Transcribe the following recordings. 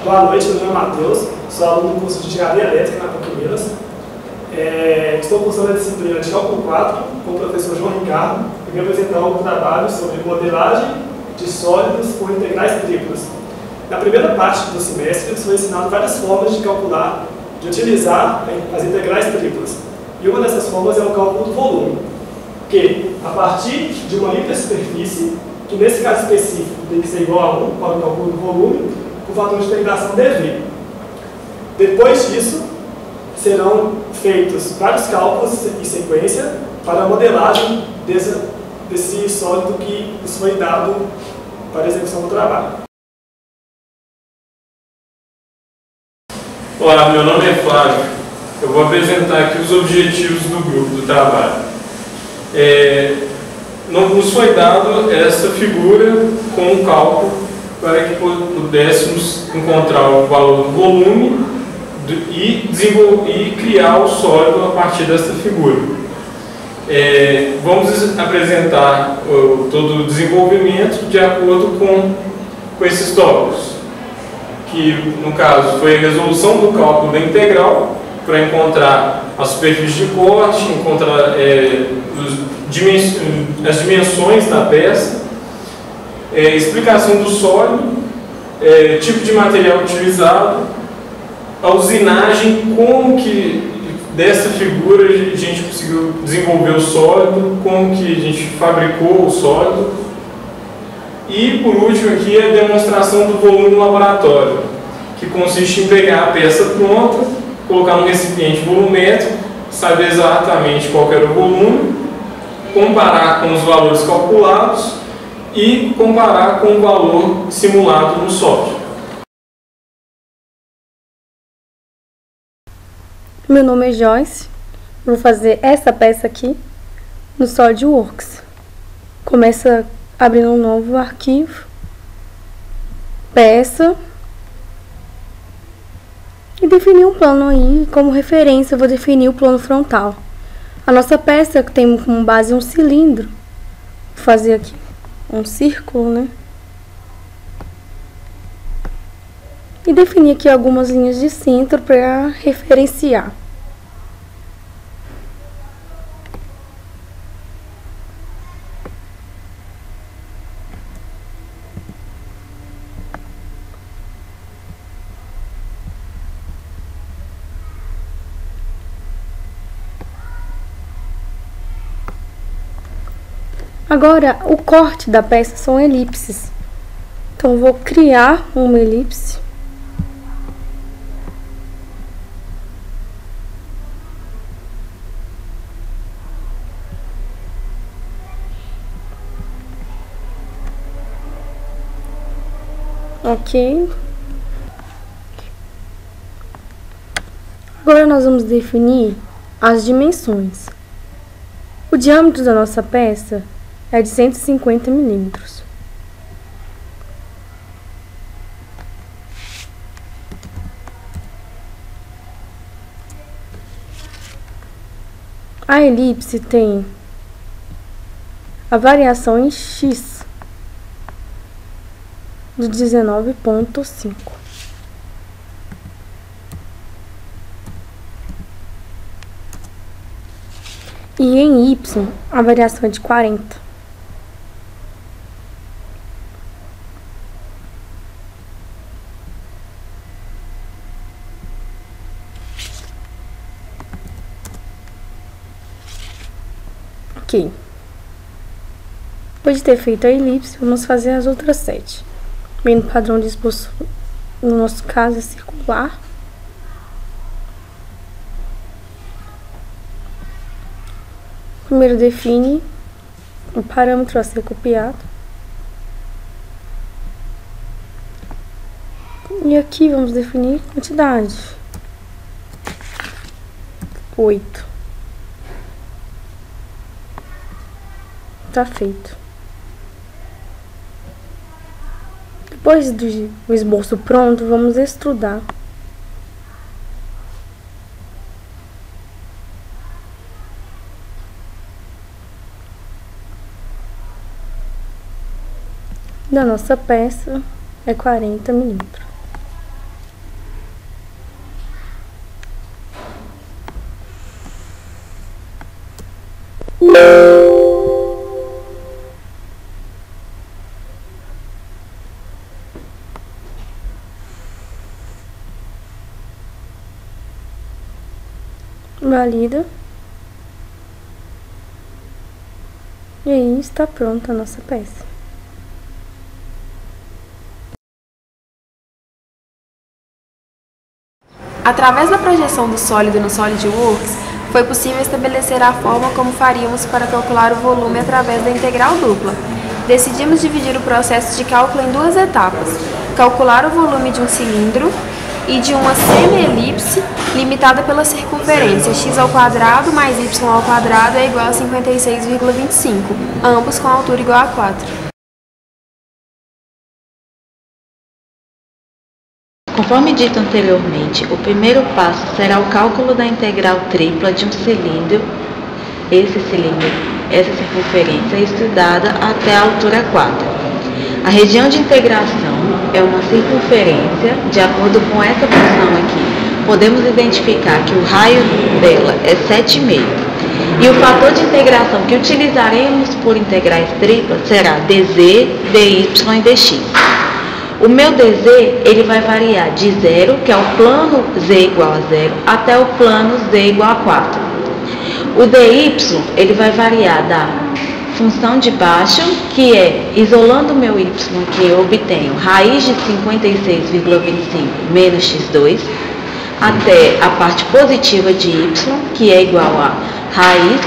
Boa noite, meu nome é Matheus, sou aluno do curso de Engenharia Elétrica na PUC Minas. Estou cursando a disciplina de Cálculo 4 com o professor João Ricardo e vou apresentar um trabalho sobre modelagem de sólidos por integrais triplas. Na primeira parte do semestre, eu sou ensinado várias formas de calcular, de utilizar as integrais triplas. E uma dessas formas é o cálculo do volume, que a partir de uma hipersuperfície, que nesse caso específico tem que ser igual a 1 para o cálculo do volume, o fator de integração dv. Depois disso, serão feitos vários cálculos em sequência para a modelagem desse sólido que nos foi dado para a execução do trabalho. Olá, meu nome é Flávio. Eu vou apresentar aqui os objetivos do grupo do trabalho. Nos foi dado essa figura com um cálculo para que pudéssemos encontrar o valor do volume e criar o sólido a partir dessa figura. Vamos apresentar todo o desenvolvimento de acordo com esses tópicos, que no caso foi a resolução do cálculo da integral para encontrar a superfície de corte, encontrar as dimensões da peça, explicação do sólido, tipo de material utilizado, a usinagem, como que dessa figura a gente conseguiu desenvolver o sólido, como que a gente fabricou o sólido, e por último aqui a demonstração do volume no laboratório, que consiste em pegar a peça pronta, colocar no recipiente volumétrico, saber exatamente qual era o volume, comparar com os valores calculados e comparar com o valor simulado no software. Meu nome é Joyce, vou fazer essa peça aqui no SolidWorks. Começa abrindo um novo arquivo, peça, e definir um plano aí. Como referência eu vou definir o plano frontal. A nossa peça que tem como base um cilindro, vou fazer aqui um círculo, né? E definir aqui algumas linhas de centro para referenciar. Agora, o corte da peça são elipses. Então, eu vou criar uma elipse. Ok. Agora, nós vamos definir as dimensões. O diâmetro da nossa peça é de 150 milímetros. A elipse tem a variação em x de 19,5. E em y, a variação é de 40. Ok. Depois de ter feito a elipse, vamos fazer as outras 7. Bem, no padrão de esboço, no nosso caso, é circular. Primeiro define o parâmetro a ser copiado. E aqui vamos definir quantidade. 8. Tá feito. Depois do esboço pronto, vamos extrudar. Da nossa peça é 40 milímetros. convalida. E aí está pronta a nossa peça. Através da projeção do sólido no SolidWorks, foi possível estabelecer a forma como faríamos para calcular o volume através da integral dupla. Decidimos dividir o processo de cálculo em duas etapas: calcular o volume de um cilindro e de uma semi-elipse limitada pela circunferência x² mais y² é igual a 56,25, ambos com altura igual a 4. Conforme dito anteriormente, o primeiro passo será o cálculo da integral tripla de um cilindro. Essa circunferência é estudada até a altura 4. A região de integração é uma circunferência. De acordo com essa função aqui, podemos identificar que o raio dela é 7,5. E o fator de integração que utilizaremos por integrais triplas será dz, dy e dx. O meu dz ele vai variar de 0, que é o plano z igual a 0, até o plano z igual a 4. O dy ele vai variar da função de baixo, que é, isolando o meu y aqui, eu obtenho raiz de 56,25 menos x2, até a parte positiva de y, que é igual a raiz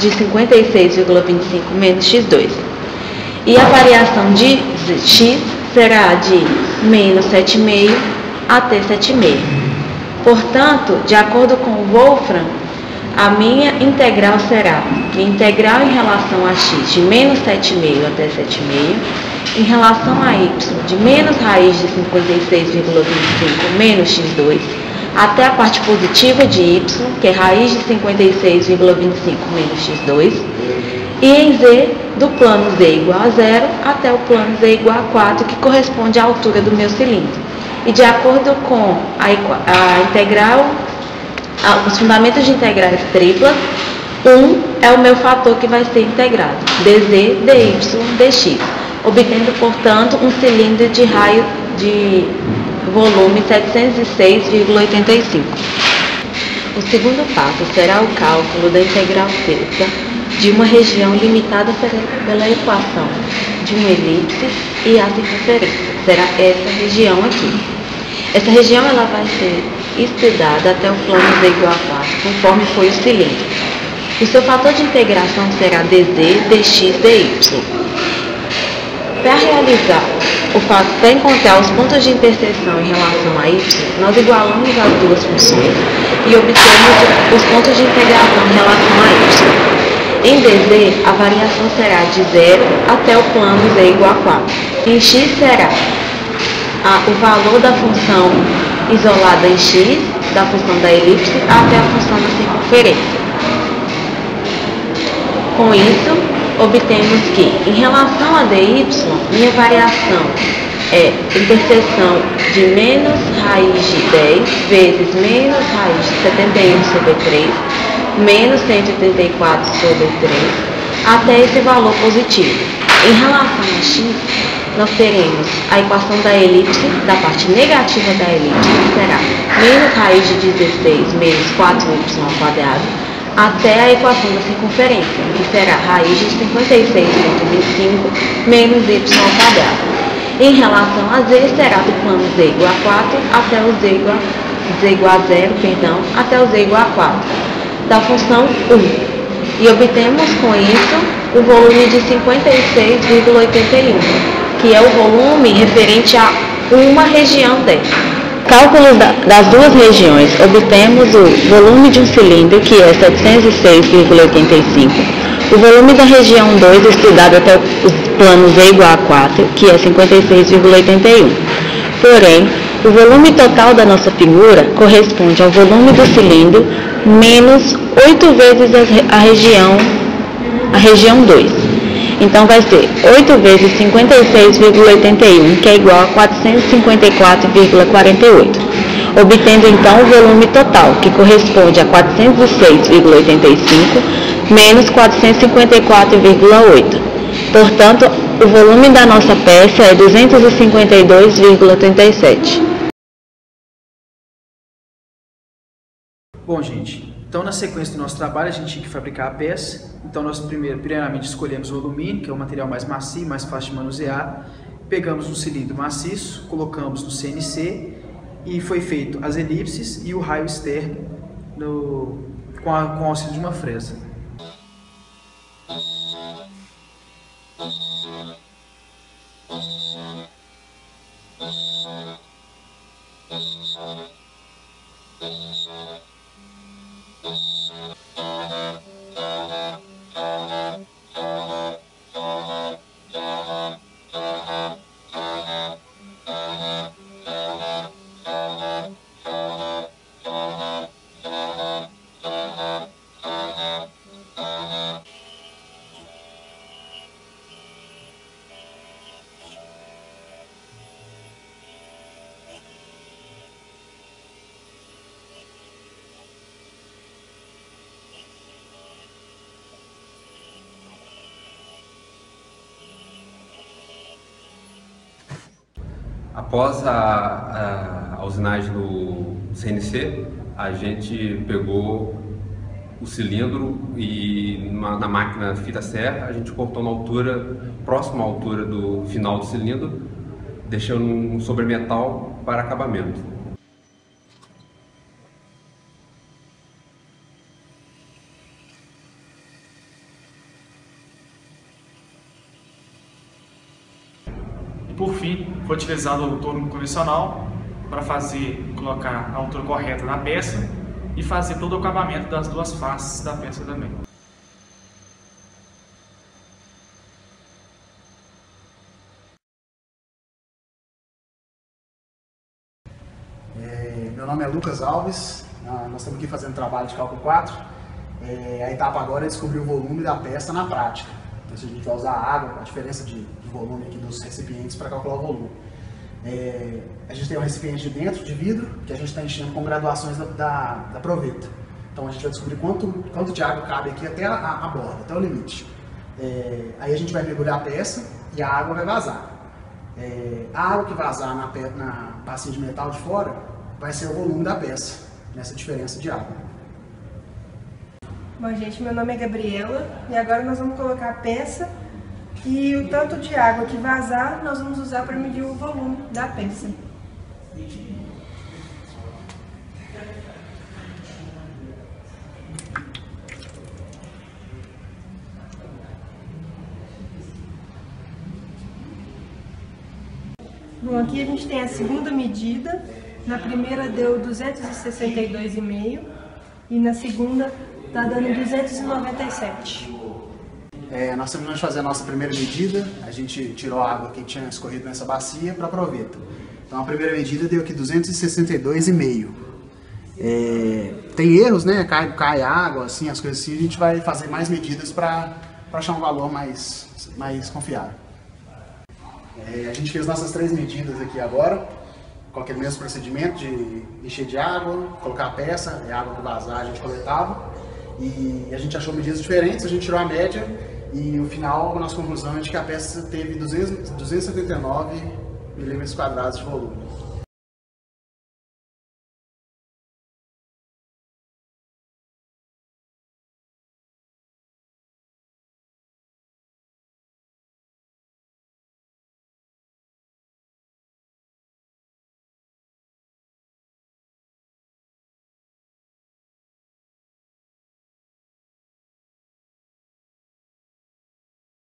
de 56,25 menos x2. E a variação de x será de menos 7,5 até 7,5. Portanto, de acordo com o Wolfram, a minha integral será que integral em relação a x de menos 7,5 até 7,5, em relação a y de menos raiz de 56,25 menos x2, até a parte positiva de y, que é raiz de 56,25 menos x2, e em z do plano z igual a 0 até o plano z igual a 4, que corresponde à altura do meu cilindro. E de acordo com a integral, os fundamentos de integrais triplas, 1 é o meu fator que vai ser integrado, dz, dy, dx, obtendo, portanto, um cilindro de raio de volume 706,85. O segundo passo será o cálculo da integral tripla de uma região limitada pela equação de uma elipse e a circunferência. Será essa região aqui. Essa região ela vai ser estudada até o plano z igual a 4, conforme foi o cilindro. O seu fator de integração será dz, dx, dy. Para encontrar os pontos de interseção em relação a y, nós igualamos as duas funções e obtemos os pontos de integração em relação a y. Em dz, a variação será de 0 até o plano z igual a 4. Em x será o valor da função isolada em x, da função da elipse, até a função da circunferência. Com isso, obtemos que, em relação a dy, minha variação é interseção de menos raiz de 10 vezes menos raiz de 71 sobre 3, menos 184 sobre 3, até esse valor positivo. Em relação a x, nós teremos a equação da elipse, da parte negativa da elipse, que será menos raiz de 16 menos 4y², até a equação da circunferência, que será raiz de 56,25 menos y². Em relação a z, será do plano z igual a 4 até o z igual a 0, até o z igual a 4, da função 1. E obtemos com isso o volume de 56,81, que é o volume referente a uma região dessa. Cálculo das duas regiões, obtemos o volume de um cilindro, que é 706,85, o volume da região 2, estudado até o plano z igual a 4, que é 56,81. Porém, o volume total da nossa figura corresponde ao volume do cilindro menos 8 vezes a região 2. Então, vai ser 8 vezes 56,81, que é igual a 454,48. Obtendo, então, o volume total, que corresponde a 406,85 menos 454,8. Portanto, o volume da nossa peça é 252,37. Bom, gente, Então, na sequência do nosso trabalho, a gente tinha que fabricar a peça. Então, nós primeiramente escolhemos o alumínio, que é o material mais macio, mais fácil de manusear. Pegamos um cilindro maciço, colocamos no CNC e foi feito as elipses e o raio externo com o auxílio de uma fresa. Após a usinagem do CNC, a gente pegou o cilindro e na máquina de fita serra a gente cortou na altura, próxima à altura do final do cilindro, deixando um sobremetal para acabamento. E por fim, foi utilizado o torno convencional para colocar a altura correta na peça e fazer todo o acabamento das duas faces da peça também. Meu nome é Lucas Alves, nós estamos aqui fazendo trabalho de cálculo 4. A etapa agora é descobrir o volume da peça na prática. Então, se a gente vai usar água, a diferença de volume aqui dos recipientes para calcular o volume. A gente tem um recipiente de dentro, de vidro, que a gente está enchendo com graduações da proveta. Então a gente vai descobrir quanto de água cabe aqui até a borda, até o limite. Aí a gente vai mergulhar a peça e a água vai vazar. A água que vazar na bacia de metal de fora vai ser o volume da peça, nessa diferença de água. Bom, gente, meu nome é Gabriela e agora nós vamos colocar a peça e o tanto de água que vazar nós vamos usar para medir o volume da peça. Bom, aqui a gente tem a segunda medida. Na primeira deu 262,5 e na segunda está dando 297. Nós terminamos de fazer a nossa primeira medida, a gente tirou a água que tinha escorrido nessa bacia para a proveta. Então a primeira medida deu aqui 262,5. Tem erros, né? Cai água, assim, as coisas assim, a gente vai fazer mais medidas para achar um valor mais confiável. A gente fez nossas 3 medidas aqui agora, com aquele mesmo procedimento de encher de água, colocar a peça, a água que vazar a gente coletava, e a gente achou medidas diferentes, a gente tirou a média, e no final a nossa conclusão é de que a peça teve 279 milímetros quadrados de volume.